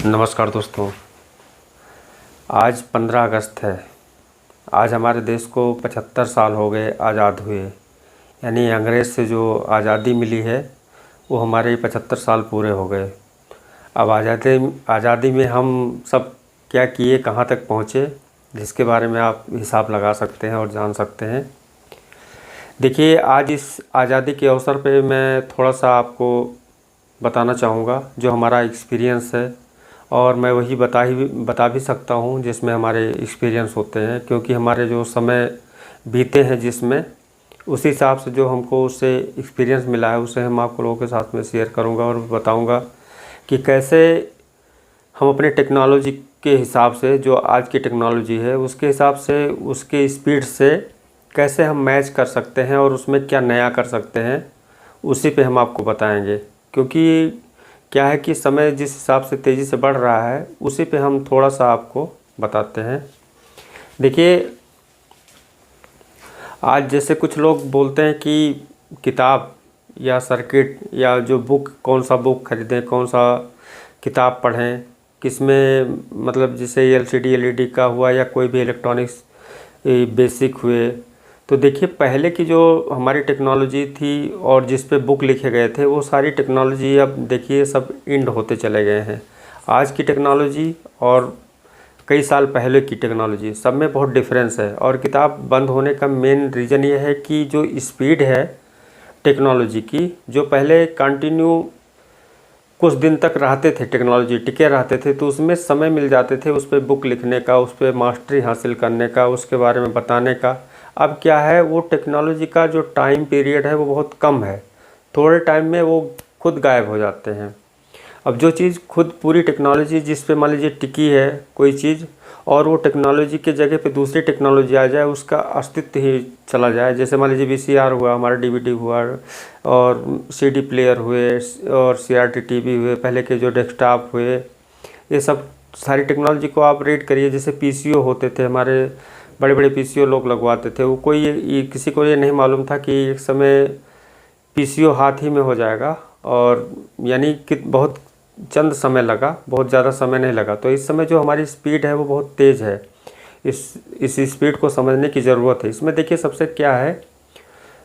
नमस्कार दोस्तों। आज 15 अगस्त है। आज हमारे देश को 75 साल हो गए आज़ाद हुए। यानी अंग्रेज़ से जो आज़ादी मिली है वो हमारे 75 साल पूरे हो गए। अब आज़ादी में हम सब क्या किए, कहाँ तक पहुँचे, जिसके बारे में आप हिसाब लगा सकते हैं और जान सकते हैं। देखिए, आज इस आज़ादी के अवसर पे मैं थोड़ा सा आपको बताना चाहूँगा जो हमारा एक्सपीरियंस है, और मैं वही बता भी सकता हूँ जिसमें हमारे एक्सपीरियंस होते हैं, क्योंकि हमारे जो समय बीते हैं जिसमें उसी हिसाब से जो हमको उससे एक्सपीरियंस मिला है उसे हम आप लोगों के साथ में शेयर करूँगा और बताऊँगा कि कैसे हम अपने टेक्नोलॉजी के हिसाब से, जो आज की टेक्नोलॉजी है उसके हिसाब से, उसके स्पीड से कैसे हम मैच कर सकते हैं और उसमें क्या नया कर सकते हैं, उसी पे हम आपको बताएंगे। क्योंकि क्या है कि समय जिस हिसाब से तेज़ी से बढ़ रहा है उसी पे हम थोड़ा सा आपको बताते हैं। देखिए, आज जैसे कुछ लोग बोलते हैं कि किताब या सर्किट या जो बुक, कौन सा बुक खरीदें, कौन सा किताब पढ़ें, किसमें, मतलब जैसे एलसीडी एलईडी का हुआ या कोई भी इलेक्ट्रॉनिक्स बेसिक हुए। तो देखिए, पहले की जो हमारी टेक्नोलॉजी थी और जिस पे बुक लिखे गए थे वो सारी टेक्नोलॉजी अब देखिए सब इंड होते चले गए हैं। आज की टेक्नोलॉजी और कई साल पहले की टेक्नोलॉजी सब में बहुत डिफरेंस है। और किताब बंद होने का मेन रीज़न ये है कि जो स्पीड है टेक्नोलॉजी की, जो पहले कंटिन्यू कुछ दिन तक रहते थे, टेक्नोलॉजी टिके रहते थे, तो उसमें समय मिल जाते थे उस पर बुक लिखने का, उस पर मास्टरी हासिल करने का, उसके बारे में बताने का। अब क्या है, वो टेक्नोलॉजी का जो टाइम पीरियड है वो बहुत कम है, थोड़े टाइम में वो खुद गायब हो जाते हैं। अब जो चीज़ खुद पूरी टेक्नोलॉजी जिस पे मान लीजिए टिकी है कोई चीज़, और वो टेक्नोलॉजी के जगह पे दूसरी टेक्नोलॉजी आ जाए, उसका अस्तित्व ही चला जाए। जैसे मान लीजिए वीसीआर हुआ, हमारा डीवीडी हुआ, और सीडी प्लेयर हुए, और सीआरटी टीवी हुए, पहले के जो डेस्कटॉप हुए, ये सब सारी टेक्नोलॉजी को आप रीड करिए। जैसे पीसीओ होते थे, हमारे बड़े बड़े पीसीओ लोग लगवाते थे। वो कोई किसी को ये नहीं मालूम था कि एक समय पीसीओ हाथ ही में हो जाएगा, और यानी कि बहुत चंद समय लगा, बहुत ज़्यादा समय नहीं लगा। तो इस समय जो हमारी स्पीड है वो बहुत तेज़ है। इस स्पीड को समझने की ज़रूरत है। इसमें देखिए, सबसे क्या है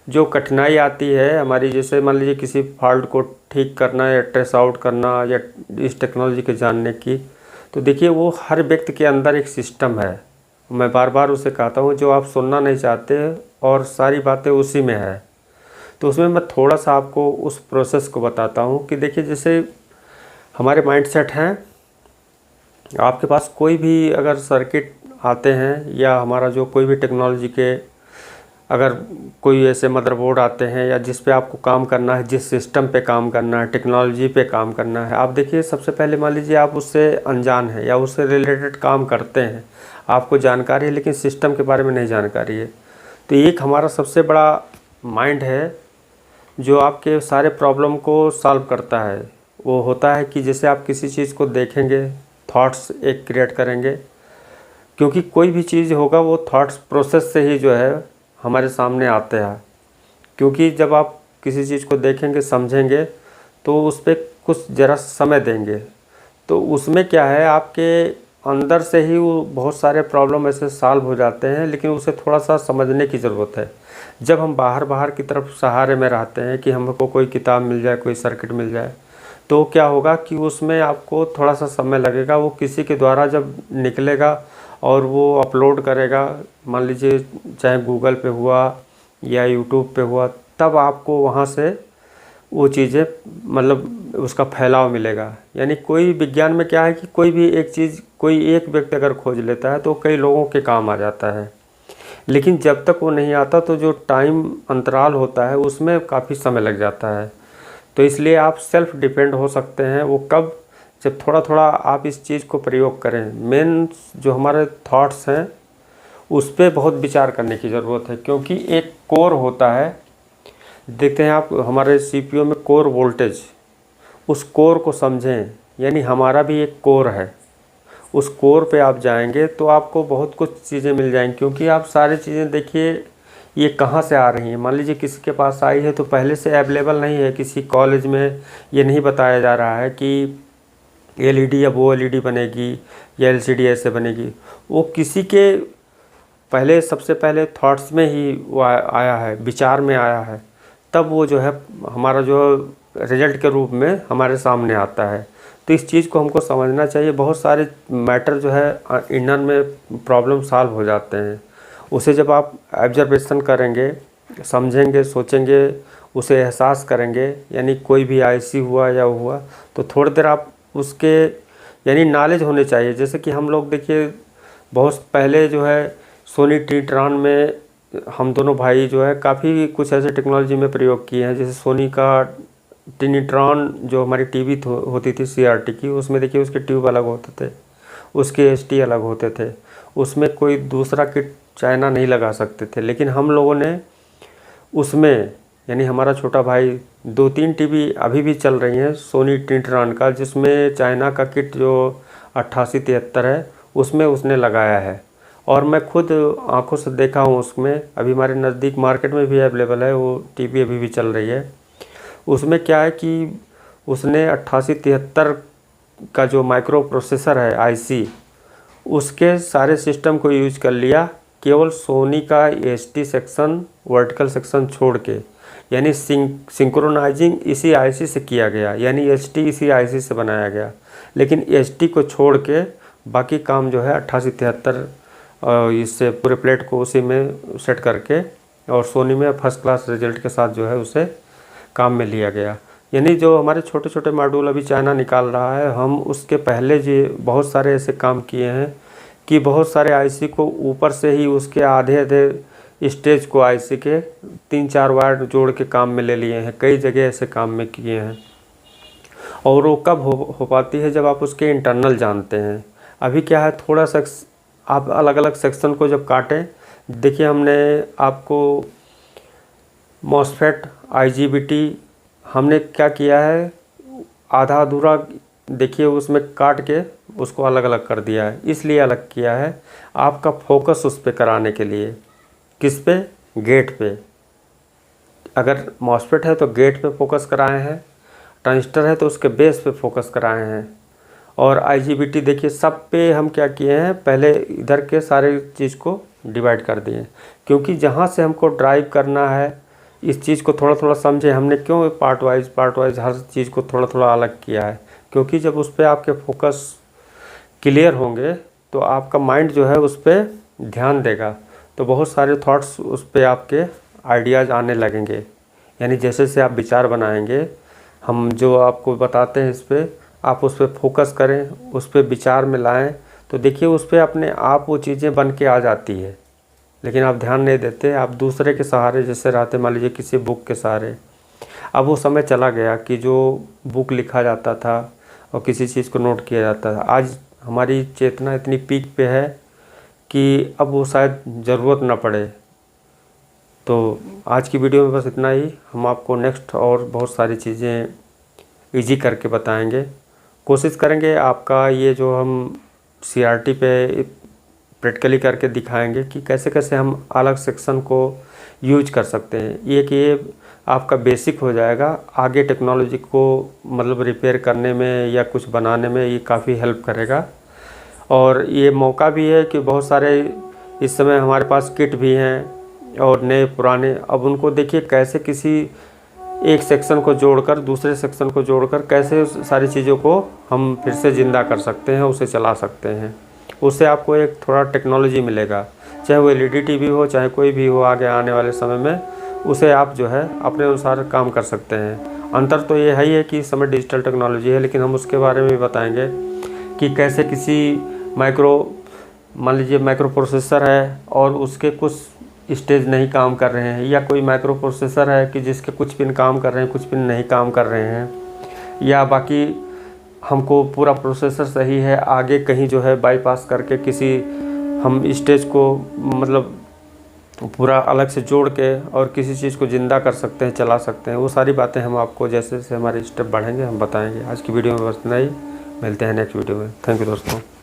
जो कठिनाई आती है हमारी, जैसे मान लीजिए किसी फॉल्ट को ठीक करना या ट्रेस आउट करना या इस टेक्नोलॉजी के जानने की, तो देखिए वो हर व्यक्ति के अंदर एक सिस्टम है। मैं बार बार उसे कहता हूँ जो आप सुनना नहीं चाहते, और सारी बातें उसी में है। तो उसमें मैं थोड़ा सा आपको उस प्रोसेस को बताता हूँ कि देखिए, जैसे हमारे माइंडसेट हैं, आपके पास कोई भी अगर सर्किट आते हैं या हमारा जो कोई भी टेक्नोलॉजी के अगर कोई ऐसे मदरबोर्ड आते हैं या जिस पे आपको काम करना है, जिस सिस्टम पे काम करना है, टेक्नोलॉजी पे काम करना है, आप देखिए सबसे पहले मान लीजिए आप उससे अनजान हैं या उससे रिलेटेड काम करते हैं, आपको जानकारी है लेकिन सिस्टम के बारे में नहीं जानकारी है। तो एक हमारा सबसे बड़ा माइंड है जो आपके सारे प्रॉब्लम को सॉल्व करता है। वो होता है कि जैसे आप किसी चीज़ को देखेंगे, थॉट्स एक क्रिएट करेंगे, क्योंकि कोई भी चीज़ होगा वो थॉट्स प्रोसेस से ही जो है हमारे सामने आते हैं। क्योंकि जब आप किसी चीज़ को देखेंगे, समझेंगे, तो उस पर कुछ ज़रा समय देंगे, तो उसमें क्या है आपके अंदर से ही वो बहुत सारे प्रॉब्लम ऐसे सॉल्व हो जाते हैं। लेकिन उसे थोड़ा सा समझने की ज़रूरत है। जब हम बाहर की तरफ सहारे में रहते हैं कि हमको कोई किताब मिल जाए, कोई सर्किट मिल जाए, तो क्या होगा कि उसमें आपको थोड़ा सा समय लगेगा। वो किसी के द्वारा जब निकलेगा और वो अपलोड करेगा, मान लीजिए चाहे गूगल पे हुआ या यूट्यूब पे हुआ, तब आपको वहाँ से वो चीज़ें, मतलब उसका फैलाव मिलेगा। यानी कोई विज्ञान में क्या है कि कोई भी एक चीज़ कोई एक व्यक्ति अगर खोज लेता है तो कई लोगों के काम आ जाता है। लेकिन जब तक वो नहीं आता तो जो टाइम अंतराल होता है उसमें काफ़ी समय लग जाता है। तो इसलिए आप सेल्फ डिपेंड हो सकते हैं। वो कब, जब थोड़ा थोड़ा आप इस चीज़ को प्रयोग करें। मेन जो हमारे थॉट्स हैं उस पर बहुत विचार करने की ज़रूरत है, क्योंकि एक कोर होता है, देखते हैं आप हमारे सीपीयू में कोर वोल्टेज, उस कोर को समझें। यानी हमारा भी एक कोर है, उस कोर पे आप जाएंगे तो आपको बहुत कुछ चीज़ें मिल जाएंगी। क्योंकि आप सारी चीज़ें देखिए ये कहाँ से आ रही हैं। मान लीजिए किसी के पास आई है तो पहले से अवेलेबल नहीं है, किसी कॉलेज में ये नहीं बताया जा रहा है कि एलईडी या वो एलईडी बनेगी या एलसीडी ऐसे बनेगी, वो किसी के पहले सबसे पहले थॉट्स में ही वो आया है, विचार में आया है, तब वो जो है हमारा जो रिजल्ट के रूप में हमारे सामने आता है। तो इस चीज़ को हमको समझना चाहिए। बहुत सारे मैटर जो है इंजन में प्रॉब्लम सॉल्व हो जाते हैं। उसे जब आप ऑब्जर्वेशन करेंगे, समझेंगे, सोचेंगे, उसे एहसास करेंगे, यानी कोई भी आईसी हुआ या हुआ तो थोड़ी देर आप उसके यानी नॉलेज होने चाहिए। जैसे कि हम लोग देखिए बहुत पहले जो है सोनी टीट्रॉन में हम दोनों भाई जो है काफ़ी कुछ ऐसे टेक्नोलॉजी में प्रयोग किए हैं। जैसे सोनी का टीट्रॉन जो हमारी टीवी होती थी सीआरटी की, उसमें देखिए उसके ट्यूब अलग होते थे, उसके एसटी अलग होते थे, उसमें कोई दूसरा किट चाइना नहीं लगा सकते थे। लेकिन हम लोगों ने उसमें यानी हमारा छोटा भाई 2-3 टीवी अभी भी चल रही हैं सोनी टीट्रॉन का, जिसमें चाइना का किट जो 8873 है उसमें उसने लगाया है। और मैं खुद आंखों से देखा हूँ, उसमें अभी हमारे नज़दीक मार्केट में भी अवेलेबल है, वो टीवी अभी भी चल रही है। उसमें क्या है कि उसने 8873 का जो माइक्रो प्रोसेसर है आईसी, उसके सारे सिस्टम को यूज कर लिया, केवल सोनी का एसटी सेक्शन वर्टिकल सेक्शन छोड़ के, यानी सिंक्रोनाइजिंग इसी आईसी से किया गया, यानी एसटी इसी आईसी से बनाया गया। लेकिन एसटी को छोड़ के बाकी काम जो है 8873 इससे पूरे प्लेट को उसी में सेट करके और सोनी में फर्स्ट क्लास रिजल्ट के साथ जो है उसे काम में लिया गया। यानी जो हमारे छोटे छोटे मॉड्यूल अभी चाइना निकाल रहा है, हम उसके पहले जो बहुत सारे ऐसे काम किए हैं कि बहुत सारे आईसी को ऊपर से ही उसके आधे आधे स्टेज को आईसी के 3-4 वायर जोड़ के काम में ले लिए हैं। कई जगह ऐसे काम में किए हैं। और वो कब हो पाती है, जब आप उसके इंटरनल जानते हैं। अभी क्या है, थोड़ा सा आप अलग अलग सेक्शन को जब काटें, देखिए हमने आपको मॉसफेट आईजीबीटी हमने क्या किया है, आधा अधूरा देखिए उसमें काट के उसको अलग अलग कर दिया है। इसलिए अलग किया है आपका फोकस उस पे कराने के लिए। किस पे? गेट पे। अगर मॉसफेट है तो गेट पे फोकस कराए हैं, ट्रांजिस्टर है तो उसके बेस पे फोकस कराए हैं, और आईजीबीटी देखिए सब पे हम क्या किए हैं, पहले इधर के सारे चीज़ को डिवाइड कर दिए। क्योंकि जहाँ से हमको ड्राइव करना है इस चीज़ को थोड़ा थोड़ा समझे हमने, क्यों पार्ट वाइज हर चीज़ को थोड़ा थोड़ा अलग किया है। क्योंकि जब उस पर आपके फोकस क्लियर होंगे तो आपका माइंड जो है उस पर ध्यान देगा, तो बहुत सारे थॉट्स उस पर आपके आइडियाज़ आने लगेंगे। यानी जैसे से आप विचार बनाएंगे, हम जो आपको बताते हैं इस पर आप उस पर फोकस करें, उस पर विचार में लाएं, तो देखिए उस पर अपने आप वो चीज़ें बन के आ जाती है। लेकिन आप ध्यान नहीं देते, आप दूसरे के सहारे जैसे रहते, मान लीजिए किसी बुक के सहारे। अब वो समय चला गया कि जो बुक लिखा जाता था और किसी चीज़ को नोट किया जाता था। आज हमारी चेतना इतनी पीक पे है कि अब वो शायद ज़रूरत ना पड़े। तो आज की वीडियो में बस इतना ही। हम आपको नेक्स्ट और बहुत सारी चीज़ें ईजी करके बताएंगे। कोशिश करेंगे आपका ये जो हम सीआरटी पे प्रैक्टिकली करके दिखाएंगे कि कैसे कैसे हम अलग सेक्शन को यूज कर सकते हैं। ये आपका बेसिक हो जाएगा, आगे टेक्नोलॉजी को मतलब रिपेयर करने में या कुछ बनाने में ये काफ़ी हेल्प करेगा। और ये मौका भी है कि बहुत सारे इस समय हमारे पास किट भी हैं और नए पुराने। अब उनको देखिए कैसे किसी एक सेक्शन को जोड़कर दूसरे सेक्शन को जोड़कर कैसे सारी चीज़ों को हम फिर से ज़िंदा कर सकते हैं, उसे चला सकते हैं। उससे आपको एक थोड़ा टेक्नोलॉजी मिलेगा, चाहे वो एलईडी टीवी हो, चाहे कोई भी हो आगे आने वाले समय में, उसे आप जो है अपने अनुसार काम कर सकते हैं। अंतर तो ये है ही है कि इस समय डिजिटल टेक्नोलॉजी है, लेकिन हम उसके बारे में भी बताएंगे कि कैसे किसी मान लीजिए माइक्रो प्रोसेसर है और उसके कुछ स्टेज नहीं काम कर रहे हैं, या कोई माइक्रो प्रोसेसर है कि जिसके कुछ पिन काम कर रहे हैं, कुछ पिन नहीं काम कर रहे हैं, या बाकी हमको पूरा प्रोसेसर सही है, आगे कहीं जो है बाईपास करके किसी हम स्टेज को मतलब पूरा अलग से जोड़ के और किसी चीज़ को ज़िंदा कर सकते हैं, चला सकते हैं। वो सारी बातें हम आपको जैसे जैसे हमारे स्टेप बढ़ेंगे हम बताएंगे। आज की वीडियो में बस इतना ही, मिलते हैं नेक्स्ट वीडियो में। थैंक यू दोस्तों।